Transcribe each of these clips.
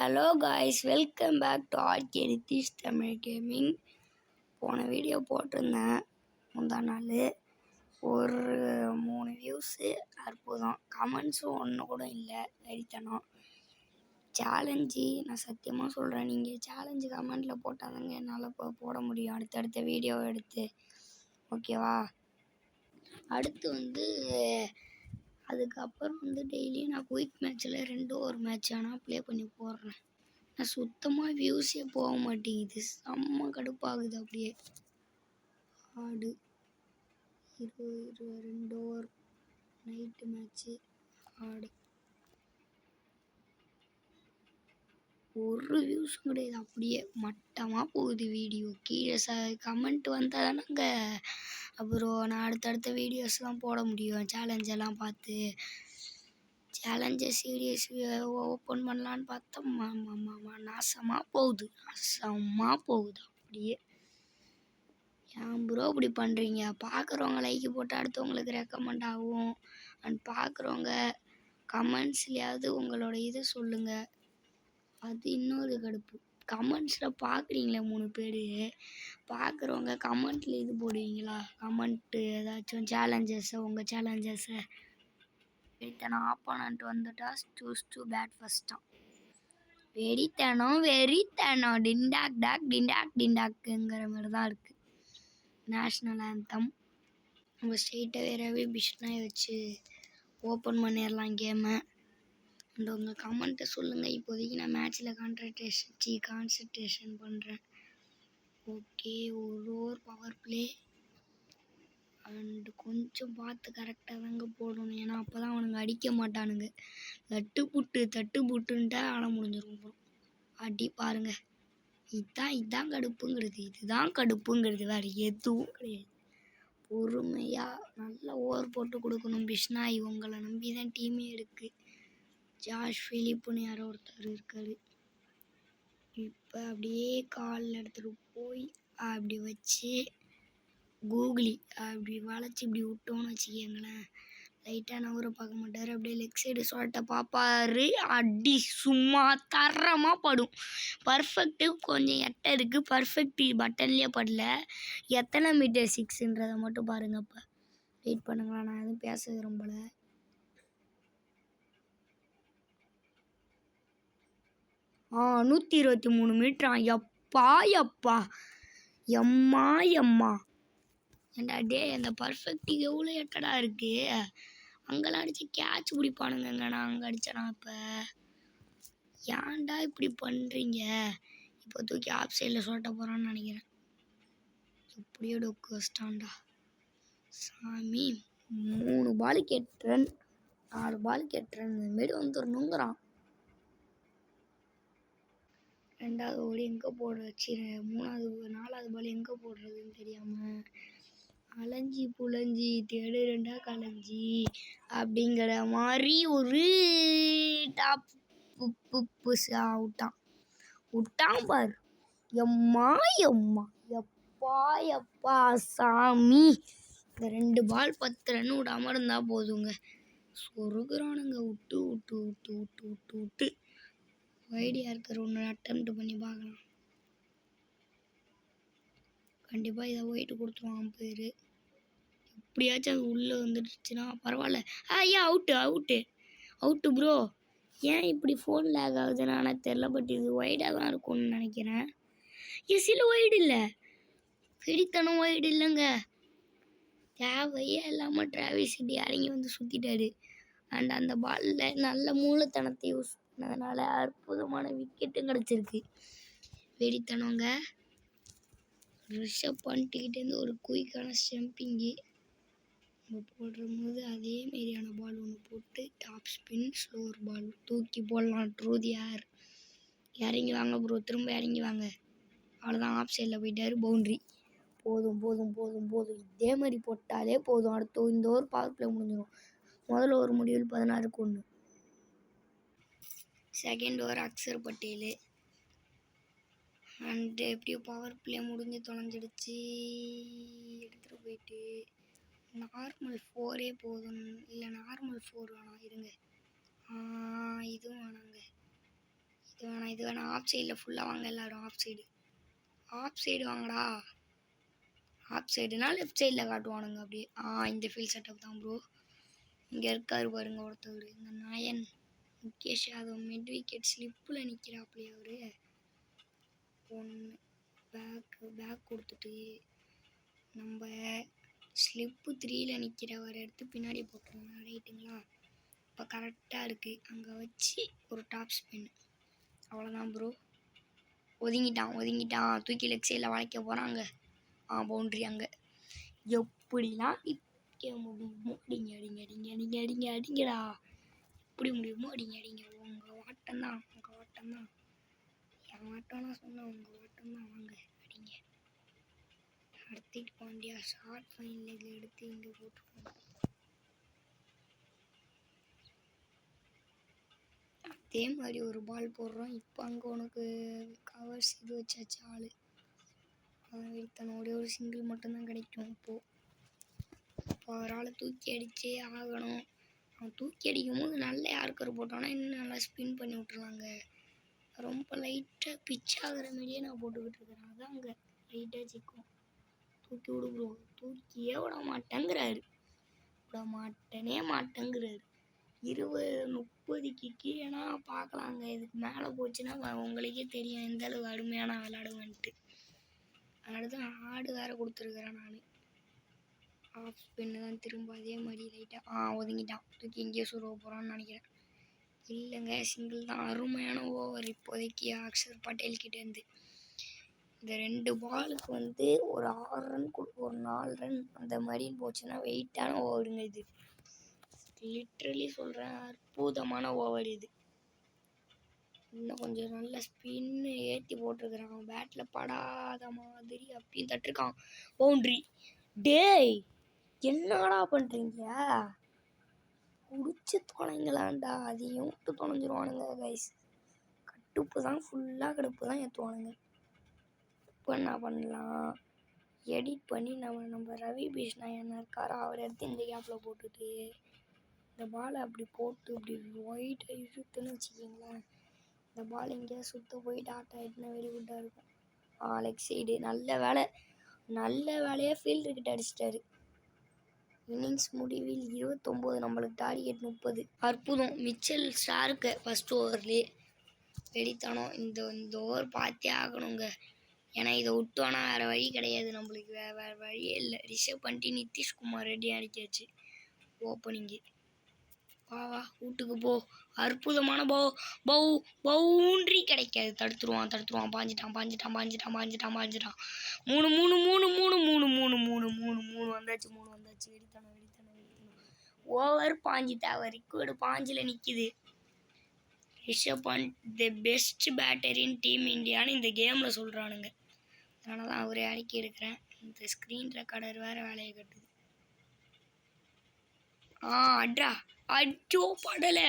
Hello guys, welcome back to RK Nitish Tamil gaming. போன video போட்டிருந்தேன் முந்தா நாள். ஒரு 3 வியூஸு, அற்புதம். கமெண்ட்ஸும் ஒன்று கூட இல்லை, வெறித்தனம். சேலஞ்சு நான் சத்தியமாக சொல்கிறேன், நீங்கள் சேலஞ்சு கமெண்டில் போட்டாதாங்க என்னால் போட முடியும் அடுத்தடுத்த வீடியோ எடுத்து. ஓகேவா? அடுத்து அதுக்கப்புறம் டெய்லியும் நான் குயிக் மேட்ச்சில் 2 ஒரு மேட்ச் ஆனால் ப்ளே பண்ணி போடுறேன். நான் சுத்தமாக வியூஸே போக மாட்டேங்குது, செம்ம கடுப்பாகுது. அப்படியே ஆடு 2 ஓவர் நைட்டு மேட்ச்சு ஆடு ஒரு வியூஸும் கிடையாது, அப்படியே மட்டமாக போகுது வீடியோ. கீழே கமெண்ட் வந்தால் தானேங்க அப்புறம் நான் அடுத்தடுத்த வீடியோஸ்லாம் போட முடியும். சேலஞ்செல்லாம் பார்த்து சேலஞ்சை சீரியஸ் ஓப்பன் பண்ணலான்னு பார்த்தா நாசமாக போகுது அப்படியே. ஏன் ப்ரோ இப்படி பண்ணுறீங்க? பார்க்குறவங்க லைக் போட்டு அடுத்தவங்களுக்கு ரெக்கமெண்ட் ஆகும். அண்ட் பார்க்குறவங்க கமெண்ட்ஸ்லையாவது உங்களோட இதை சொல்லுங்கள். அது இன்னொரு கடுப்பு. கமெண்ட்ஸில் பார்க்குறீங்களே 3 பேர், பார்க்குறவங்க கமெண்ட்டில் இது போடுவீங்களா? கமெண்ட்டு ஏதாச்சும் சேலஞ்சஸை, உங்கள் சேலஞ்சஸை. வெறித்தனம் ஆப்போனண்ட் வந்துட்டா சூஸ் டு பேட் ஃபஸ்ட்டான். வெறித்தனம் டிண்டாக்குங்கிற மாதிரி தான் இருக்குது. நேஷ்னல் ஆந்தம் நம்ம ஸ்ட்ரெயிட்டாக ரவி பிஷ்னாயை வச்சு ஓப்பன் பண்ணிடலாம் கேமை. அண்ட் உங்கள் கமெண்ட்டை சொல்லுங்கள். இப்போதைக்கு நான் மேட்ச்சில் கான்சன்ட்ரேஷன் பண்ணுறேன். ஓகே, ஒரு ஓவர் பவர் ப்ளே அண்டு கொஞ்சம் பார்த்து கரெக்டாக தாங்க போடணும். ஏன்னா அப்போ தான் அவனுங்க அடிக்க மாட்டானுங்க. தட்டு புட்டுன்ட்டா ஆட முடிஞ்சிடும். அப்புறம் அடி பாருங்கள். இதுதான் கடுப்புங்கிறது வேறு எதுவும் கிடையாது. பொறுமையாக நல்லா ஓவர் போட்டு கொடுக்கணும். பிஷ்னாய் உங்களை நம்பி தான் டீமே இருக்குது. ஜாஷ் ஃபிலிப்புன்னு யாரோ ஒருத்தர் இருக்கார். இப்போ அப்படியே காலில் எடுத்துகிட்டு போய் அப்படி வச்சு கூகுளி அப்படி வளைச்சி இப்படி விட்டோன்னு வச்சுக்கோங்களேன், லைட்டாக நவர பார்க்க மாட்டார். அப்படியே லெக் சைடு சொல்லிட்ட பார்ப்பாரு, அடி சும்மா தரமாக படும். பர்ஃபெக்ட்டு கொஞ்சம் எட்ட இருக்குது, பர்ஃபெக்ட் பட்டன்லேயே படல. எத்தனை மீட்டர் 6ன்றதை மட்டும் பாருங்கள். இப்போ வெயிட் பண்ணுங்களா, நான் எதுவும் பேச விரும்பலை. 123 மீட்டரான். எப்பா எம்மா ஏண்டா டே, அந்த பர்ஃபெக்ட்டுக்கு எவ்வளோ எட்டடா இருக்குது. அங்கெல்லாம் அடித்து கேட்ச் பிடிப்பானுங்க. நான் அங்கே அடித்தேனா? இப்போ ஏன்டா இப்படி பண்ணுறீங்க? இப்போ தூக்கி ஆப் சைடில் சொல்லிட்ட போகிறான்னு நினைக்கிறேன். எப்படியோ டொக்கு வச்சிட்டான்டா சாமி. 3 பாலுக்கு 8 ரன், 4 பாலுக்கு 8 ரன் இந்தமாரி வந்துடணுங்கிறான். 2வது ஓடி எங்கே போட வச்சு 4வது பால் எங்கே போடுறதுன்னு தெரியாமல் அலைஞ்சி புலைஞ்சி தேடு 2 கலைஞ்சி அப்படிங்கிற மாதிரி ஒரு டாப் விட்டான் பாரு. எம்மா எப்பா சாமி. இந்த 2 பால் 10 ரன் விடாமல் இருந்தால் போதுங்க. சொருகுறானுங்க விட்டு ஐடியா இருக்கிற ஒன்று அட்டெம்ப்ட் பண்ணி பார்க்கலாம். கண்டிப்பாக இதை ஒயிட்டு கொடுத்துருவான் பேர். எப்படியாச்சும் அது உள்ளே வந்துடுச்சுன்னா பரவாயில்ல. ஐயா அவுட்டு ப்ரோ. ஏன் இப்படி ஃபோன் லேக் ஆகுதுன்னு ஆனால் தெரில. பட் இது ஒய்டாக தான் இருக்கும்னு நினைக்கிறேன். சில ஒய்டு இல்லை, வெறித்தனம் ஒய்டு இல்லைங்க. தேவையே இல்லாமல் டிராவிஸ் ஹெட் இறங்கி வந்து சுற்றிட்டாரு. அண்ட் அந்த பாலில் நல்ல மூலத்தனத்தை யூஸ் பண்ணதுனால அற்புதமான விக்கெட்டும் கிடச்சிருக்கு. வெறித்தனங்க. ரிஷப் பண்ணிட்டுக்கிட்டேருந்து ஒரு குயிக்கான ஸ்டம்பிங்கு நம்ம போடுற போது அதே மாரியான பால் ஒன்று போட்டு டாப் ஸ்பின் ஸ்லோவர் பால் தூக்கி போடலாம். ட்ரூதி யார் இறங்கி வாங்க ப்ரோ, திரும்ப இறங்கி வாங்க. அவ்வளோதான், ஆஃப் சைடில் போயிட்டார். பவுண்ட்ரி. போதும். இதே மாதிரி போட்டாலே போதும். அடுத்து இந்த ஓவர் பவர் பிளே முடிஞ்சிடும். முதல் ஓவர் முடிவில் 16க்கு 1. Second over Axar Patel. And எப்படியோ பவர் பிளே முடிஞ்சு தொலைஞ்சிடுச்சு. எடுத்துகிட்டு போயிட்டு நார்மல் 4 போதும். இல்லை நார்மல் 4 வேணாம், இருங்க. இதுவும் வேணாங்க. இது வேணா ஆஃப் சைடில் ஃபுல்லாக வாங்க எல்லாரும். ஆஃப் சைடு வாங்கடா. ஆஃப் சைடுனா லெஃப்ட் சைடில் காட்டுவானுங்க அப்படியே. இந்த ஃபீல் செட்டப் தான் ப்ரோ. இங்கே இருக்காரு பாருங்க ஒருத்தவர், இந்த நயன் முகேஷ் யாதவ். மிட் விக்கெட் ஸ்லிப்பில் நிற்கிறாப்புலையே அவரு. ஒன்று பேக் கொடுத்துட்டு நம்ம ஸ்லிப்பு 3ல் நிற்கிறவர் எடுத்து பின்னாடி போட்டுருவோம். ரைட்டுங்களா? இப்போ கரெக்டாக இருக்குது. அங்கே வச்சு ஒரு டாப் ஸ்பின். அவ்வளோதான் ப்ரோ. ஒதுங்கிட்டான். தூக்கி லெக் சைடில் வளைக்க போகிறாங்க. பவுண்ட்ரி. அங்கே எப்படிலாம் நிற்க முடியுமோ அடிங்கடா. எப்படி முடியுமோ அடிங்க. உங்கள் வாட்டம் தான். என் வாட்டம்னா சொன்ன உங்கள் வாட்டம் தான். வாங்க அடிங்க. அடுத்துட்டு பாண்டியா ஷார்ட் ஃபைன் லெக்கில் எடுத்து இங்கே போட்டுருக்கோம். அதே மாதிரி ஒரு பால் போடுறோம். இப்போ அங்கே உனக்கு கவர்ஸ் இது வச்சாச்சு ஆள். அவன் வெயித்தன ஒரே ஒரு சிங்கிள் மட்டும்தான் கிடைக்கும். இப்போது அவரால் தூக்கி அடித்தே ஆகணும். அவன் தூக்கி அடிக்கும் போது நல்ல யாருக்கர் போட்டானா இன்னும் நல்லா ஸ்பின் பண்ணி விட்டுருவாங்க. ரொம்ப லைட்டாக பிச் ஆகிற மாதிரியே நான் போட்டுக்கிட்டு இருக்கிறேன். அதான் அங்கே லைட்டாக சிக்கும். தூக்கி விடு ப்ரோ. தூக்கியே விட மாட்டேங்கிறாரு. 20-30க்கு கீழேனா பார்க்கலாங்க. இதுக்கு மேலே போச்சுன்னா உங்களுக்கே தெரியும் எந்த அளவு அருமையான விளையாடுவேன்ட்டு. அதனால தான் ஆடு வேறு கொடுத்துருக்குறேன் நான். ஆஃப் ஸ்பின்னு தான் திரும்ப அதே மாதிரி லைட்டாக ஒதுங்கிட்டான். தூக்கி இங்கேயே சுருவ போகிறான்னு நினைக்கிறேன். இல்லைங்க, சிங்கிள் தான். அருமையான ஓவர் இப்போதைக்கு அக்ஷர் பட்டேல் கிட்டேருந்து. இந்த 2 பாலுக்கு ஒரு 6 ரன் ஒரு 4 ரன் அந்த மாதிரின்னு போச்சுன்னா வெயிட்டான ஓவருங்க இது. லிட்ரலி சொல்கிறேன், அற்புதமான ஓவர் இது. இன்னும் கொஞ்சம் நல்ல ஸ்பின்னு ஏற்றி போட்டிருக்கிறான். அவன் பேட்டில் படாத மாதிரி அப்பயும் தட்டிருக்கான். பவுண்ட்ரி. டேய் என்னடா பண்ணுறீங்க? குடிச்சு தொலைங்களாண்டா. அதையும் விட்டு தொலைஞ்சிருவானுங்க கைஸ். கடுப்பு தான், ஃபுல்லாக கடுப்பு தான் ஏற்றுவானுங்க. இப்போ என்ன பண்ணலாம்? எடிட் பண்ணி நம்ம ரவி பிஷ்ணா என்ன இருக்காரோ அவர் எடுத்து இந்த கேப்பில் போட்டுட்டு இந்த பாலை அப்படி போட்டு இப்படி ஒயிட் இழுத்துன்னு வச்சுக்கிங்களேன். இந்த பால் எங்கேயா சுற்ற போய் டாட் ஆகிட்டுனா வெரி குட்டாக இருக்கும். Leg side. நல்ல வேலையாக ஃபீல்டுக்கிட்ட அடிச்சிட்டாரு. இன்னிங்ஸ் முடிவில் 29, நம்மளுக்கு டார்கெட் 30. அற்புதம். மிச்சல் ஸ்டார்க்கு ஃபஸ்ட் ஓவர்லேயே வெடித்தானோம். இந்த ஓவர் பார்த்தே ஆகணுங்க. ஏன்னா இதை விட்டோன்னா வேறு வழி கிடையாது நம்மளுக்கு. வேறு வழியே இல்லை. ரிஷப் பண்ணிட்டு நிதிஷ்குமார் ரெடி அடிக்காச்சு ஓப்பனிங்கு. வா வீட்டுக்கு போ. அற்புதமான பவுண்ட்ரி கிடைக்காது. தடுத்துருவான். பாஞ்சிட்டான். 3 வந்தாச்சு. வெடித்தானோ. ஓவர் பாஞ்சு தேவை. ரிக்வர்டு பாஞ்சில் நிற்கிது. Rishabh Pant the best batter in team இந்தியான்னு இந்த கேமில் சொல்கிறானுங்க. அதனால தான் அவரே அடக்கி எடுக்கிறேன். இந்த ஸ்க்ரீன் ரெக்கார்டர் வேறு வேலையை கட்டுது. அட்ரா. அச்சோ படலை.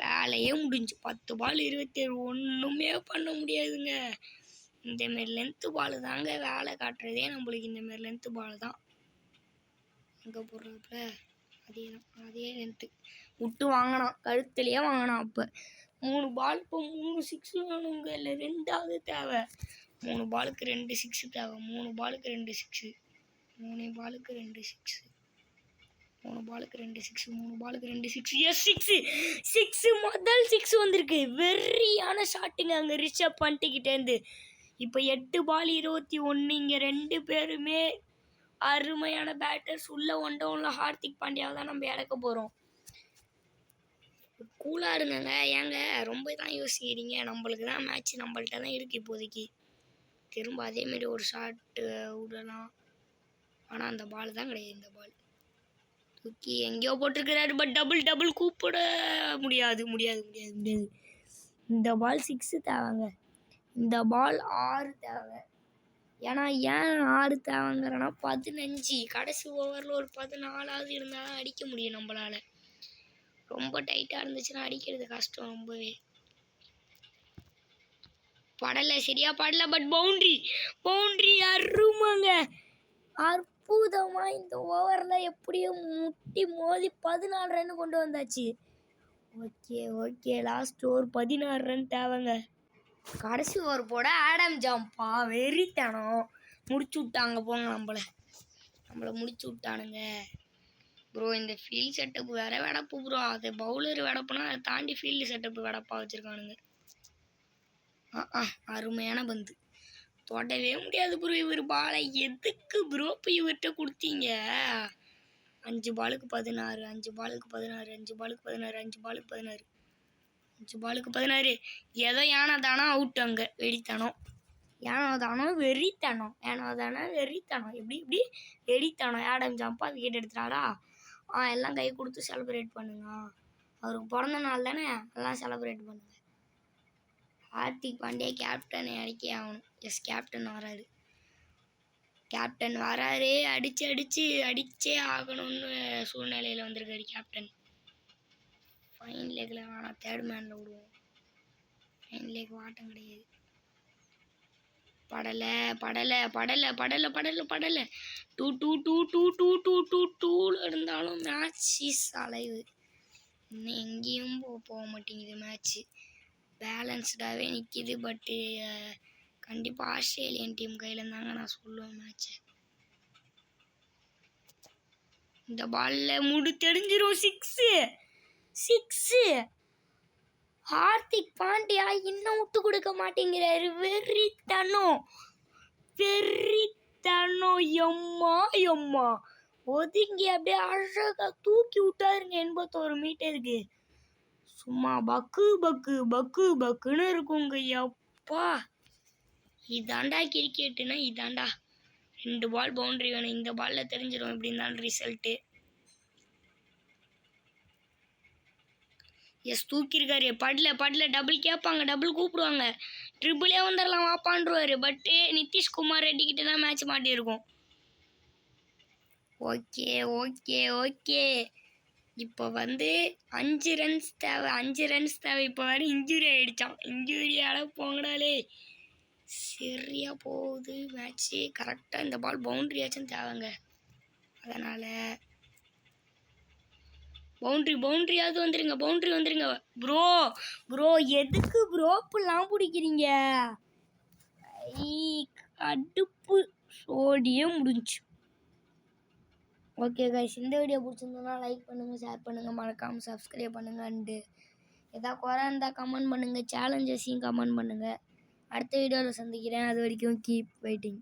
வேலையே முடிஞ்சு. 10 பால் 27. ஒன்றுமே பண்ண முடியாதுங்க. இந்தமாரி லென்த்து பால் தாங்க வேலை காட்டுறதே நம்மளுக்கு. இந்தமாரி லென்த்து பால் தான் எங்கே போடுறாப்புல. அதே லென்த்து விட்டு வாங்கினான். கழுத்துலேயே வாங்கினான். அப்போ 3 பால். இப்போ 3 6 வேணுங்க. இல்லை 2ஆவது தேவை. 3 பாலுக்கு 2 6 தேவை. 3 பாலுக்கு 2 6. 3 பாலுக்கு 2 6. 3 பாலுக்கு 2 6. 3 பாலுக்கு 2 6. எஸ் 6. முதல் 6 வந்திருக்கு. வெறியான ஷாட்டுங்க அங்கே ரிஷப் பண்ணிக்கிட்டேருந்து. இப்போ 8 பால் 21. இங்கே 2 பேருமே அருமையான பேட்டர்ஸ். உள்ள ஒன் டவுனில் ஹார்திக் பாண்டியாவை தான் நம்ம இழக்க போகிறோம். கூலாக இருங்கங்க. ஏங்க ரொம்ப தான் யோசிக்கிறீங்க? நம்மளுக்கு தான் மேட்ச் நம்மள்கிட்ட தான் இருக்குது இப்போதைக்கு. திரும்ப அதேமாரி ஒரு ஷாட்டு விடலாம். ஆனால் அந்த பால் தான் கிடையாது. இந்த பால் தூக்கி எங்கேயோ போட்டிருக்கிறாரு. பட் டபுள் கூப்பிட முடியாது. இந்த பால் 6 தேவைங்க. இந்த பால் 6 தேவை. ஏன்னா ஏன் 6 தேவைங்கிறனா 15. கடைசி ஓவரில் ஒரு 14ஆவது இருந்தால் தான் அடிக்க முடியும் நம்மளால். ரொம்ப டைட்டாக இருந்துச்சுன்னா அடிக்கிறது கஷ்டம் ரொம்பவே. சரியா படலை. பட் பவுண்ட்ரி அருமைங்க. அற்புதமாக இந்த ஓவரில் எப்படியும் முட்டி மோதி 14 ரன் கொண்டு வந்தாச்சு. ஓகே ஓகே லாஸ்ட் ஒரு 16 ரன் தேவைங்க. கடைசி ஓவர் போட ஆடம் ஜாம்பா வெறித்தனம் முடிச்சு விட்டாங்க போங்க. நம்மளை முடிச்சு விட்டானுங்க ப்ரோ. இந்த ஃபீல்ட் செட்டப் வேற வெடப்பு ப்ரோ. அது பவுலர் வெடப்புனா அதை தாண்டி ஃபீல்டு செட்டப் வெடப்பா வச்சுருக்கானுங்க. அருமையான பந்து தொடவே முடியாது ப்ரோ. இவர் பாலை எதுக்கு ப்ரோ போய் இவர்கிட்ட கொடுத்தீங்க? 5 பாலுக்கு 16 5 பாலுக்கு 16 5 பாலுக்கு 16 5 பாலுக்கு 16 5 பாலுக்கு 16. ஏதோ யானை தானோ அவுட். அங்கே வெடித்தனம் வெறித்தனம் எப்படி இப்படி வெடித்தனம். ஆடம் ஜாம்பா விக்கெட் எடுத்துட்டாரா? எல்லாம் கை கொடுத்து செலிப்ரேட் பண்ணுங்க. அவருக்கு பிறந்த நாள் தானே, எல்லாம் செலிப்ரேட் பண்ணுங்க. ஹார்திக் பாண்டியா கேப்டன் இறக்கி ஆகணும். எஸ் கேப்டன் வராரு. அடிச்சே ஆகணும்னு சூழ்நிலையில் வந்திருக்காரு கேப்டன். ஃபைன் லேக்கில் வேணாம், தேர்ட் மேனில் விடுவோம். ஃபைன் லேக் வாட்டம் கிடையாது. படலை 2 இருந்தாலும் மேட்ச் இஸ் அலைவு. இன்னும் எங்கேயும் போக மாட்டேங்குது மேட்ச்சு. பேலன்ஸ்டாகவே நிற்கிது. பட்டு கண்டிப்பாக ஆஸ்திரேலியன் டீம் கையில் இருந்தாங்க நான் சொல்லுவேன் மேட்ச்சை. இந்த பாலில் தெரிஞ்சிடும். 6. ஹார்திக் பாண்டியா இன்னும் விட்டு கொடுக்க மாட்டேங்கிறாரு. வெறித்தனம் எம்மா ஒதுங்கி அப்படியே அழகா தூக்கி விட்டாருங்க 81 மீட்டருக்கு. சும்மா பக்குன்னு இருக்குங்க. எப்பா இதாண்டா கிரிக்கெட்டுன்னா இதாண்டா. 2 பால் பவுண்டரி வேணும். இந்த பாலில் தெரிஞ்சிடும் எப்படி இருந்தாலும் ரிசல்ட்டு. எஸ் தூக்கியிருக்காரு. படல டபுள் கேட்பாங்க, டபுள் கூப்பிடுவாங்க, ட்ரிபிளே வந்துடலாம் வாப்பான்ருவாரு. பட்டு நிதிஷ்குமார் ரெட்டி கிட்ட தான் மேட்ச் மாட்டியிருக்கும். ஓகே இப்போ 5 ரன்ஸ் தேவை. இப்போ வேறு இன்ஜுரி ஆகிடுச்சான். இன்ஜுரியால் போங்கடாலே. சரியா போகுது மேட்ச்சு. கரெக்டாக இந்த பால் பவுண்ட்ரியாச்சும் தேவைங்க. அதனால் பவுண்ட்ரியாவது வந்துருங்க. ப்ரோ எதுக்கு ப்ரோ இப்பெல்லாம் பிடிக்கிறீங்க? கடுப்பு சோடியே முடிஞ்சு. ஓகே கைஸ், இந்த வீடியோ பிடிச்சிருந்தோன்னா லைக் பண்ணுங்கள், ஷேர் பண்ணுங்கள், மறக்காமல் சப்ஸ்கிரைப் பண்ணுங்கள். அண்டு எதாவது குறை இருந்தால் கமெண்ட் பண்ணுங்கள், சேலஞ்சஸையும் கமெண்ட் பண்ணுங்கள். அடுத்த வீடியோவில் சந்திக்கிறேன். அது வரைக்கும் கீப் வெயிட்டிங்.